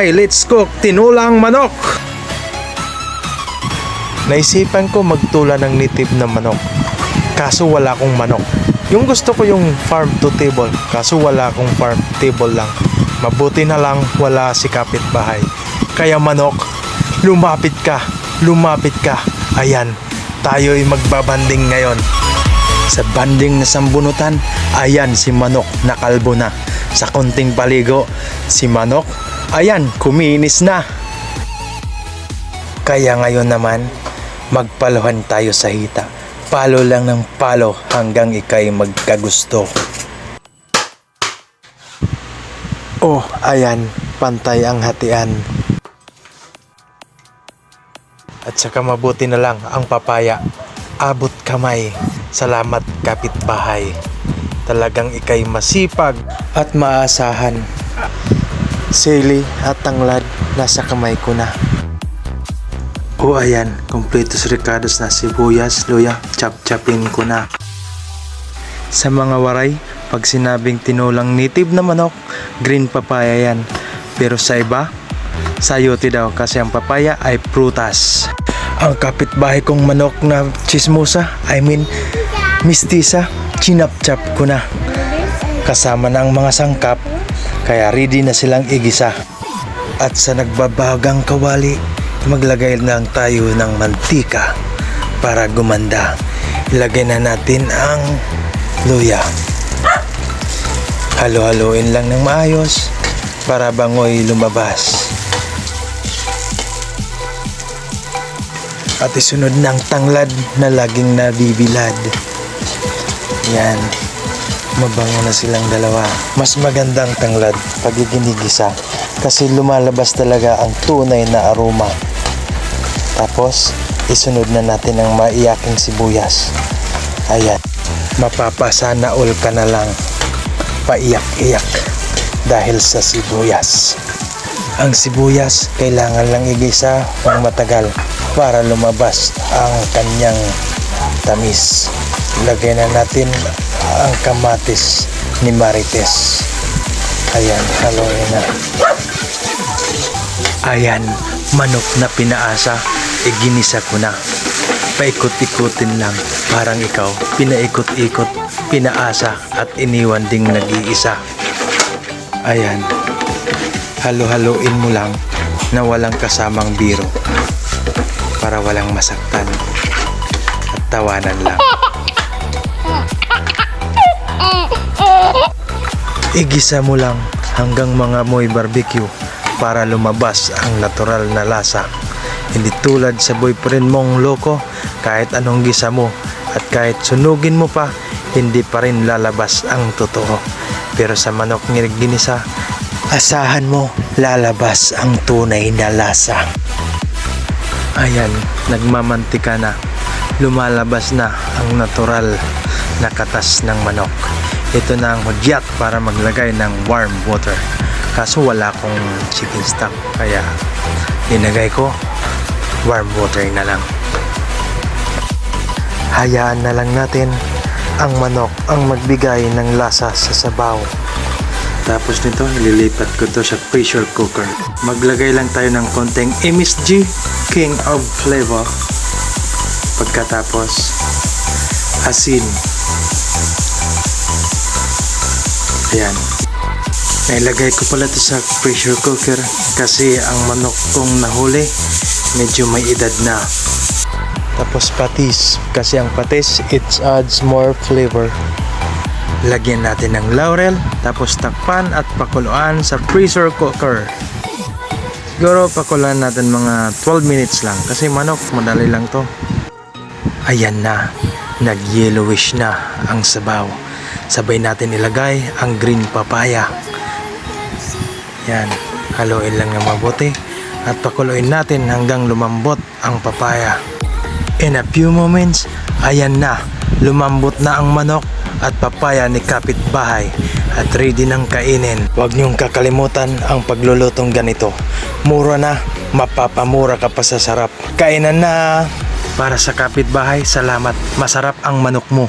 kapitbahay, let's cook tinulang manok. Naisipan ko magtula ng native na manok, kaso wala akong manok. Yung gusto ko yung farm to table, kaso wala akong farm table lang. Mabuti na lang wala si kapitbahay. Kaya manok, lumapit ka. Ayan, tayo'y magbabanding ngayon. Sa banding na sambunutan, ayan si manok nakalbo na. Sa konting paligo, si manok, ayan, kuminis na. Kaya ngayon naman, magpaluhan tayo sa hita. Palo lang ng palo hanggang ikay magkagusto. Oh, ayan, pantay ang hatian. At saka mabuti na lang ang papaya. Abot kamay. Salamat kapitbahay. Talagang ikay masipag at maasahan. Sili at tanglad nasa kamay ko na. O ayan, kompletos ricados na sibuyas, luya, chop-chopin ko na. Sa mga waray, pag sinabing tinulang native na manok, green papaya yan. Pero sa iba, sayote daw kasi ang papaya ay prutas. Ang kapitbahay kong manok na chismosa, mistisa, chinap-chop ko na. Kasama na ang mga sangkap, kaya ready na silang igisa. At sa nagbabagang kawali, maglagay lang tayo ng mantika para gumanda. Ilagay na natin ang luya. Halo-haloin lang ng maayos para bangoy lumabas. At isunod ng tanglad na laging nabibilad. Yan. Mabango na silang dalawa. Mas magandang tanglad pag ginigisa kasi lumalabas talaga ang tunay na aroma. Tapos, isunod na natin ang maiyaking sibuyas. Ayan. Mapapasana all ka na lang. Paiyak-iyak dahil sa sibuyas. Ang sibuyas kailangan lang igisa ng matagal para lumabas ang kanyang tamis. Lagay na natin ang kamatis ni Marites. Ayan, haluin na. Ayan, manok na pinaasa, ginisa ko na. Paikot-ikutin lang, parang ikaw, pinaikot-ikot, pinaasa at iniwan ding nag-iisa. Ayan, halo-haloin mo lang na walang kasamang biro para walang masaktan at tawanan lang. Igisa mo lang hanggang mga amoy barbecue para lumabas ang natural na lasa. Hindi tulad sa boyfriend mong loko, kahit anong gisa mo at kahit sunugin mo pa, hindi pa rin lalabas ang totoo. Pero sa manok ginisa, asahan mo lalabas ang tunay na lasa. Ayan, nagmamantika na. Lumalabas na ang natural na katas ng manok. Ito na ang hudyat para maglagay ng warm water. Kaso wala akong chicken stock, kaya linagay ko warm water na lang. Hayaan na lang natin ang manok ang magbigay ng lasa sa sabaw. Tapos nito, ililipat ko to sa pressure cooker. Maglagay lang tayo ng konting MSG, King of Flavor. Pagkatapos, asin. Ayan. Nailagay ko pala to sa pressure cooker kasi ang manok kong nahuli, medyo may edad na. Tapos patis, kasi ang patis, it adds more flavor. Lagyan natin ng laurel, tapos takpan at pakuluan sa pressure cooker. Siguro pakuluan natin mga 12 minutes lang kasi manok, madali lang to. Ayan na, nag-yellowish na ang sabaw. Sabay natin ilagay ang green papaya. Yan, haluin lang ng mabuti at pakuluin natin hanggang lumambot ang papaya. In a few moments, ayan na, lumambot na ang manok at papaya ni kapitbahay at ready nang kainin. Huwag niyong kakalimutan ang paglulutong ganito. Mura na, mapapamura ka pa sa sarap. Kainan na! Para sa kapitbahay, salamat. Masarap ang manok mo.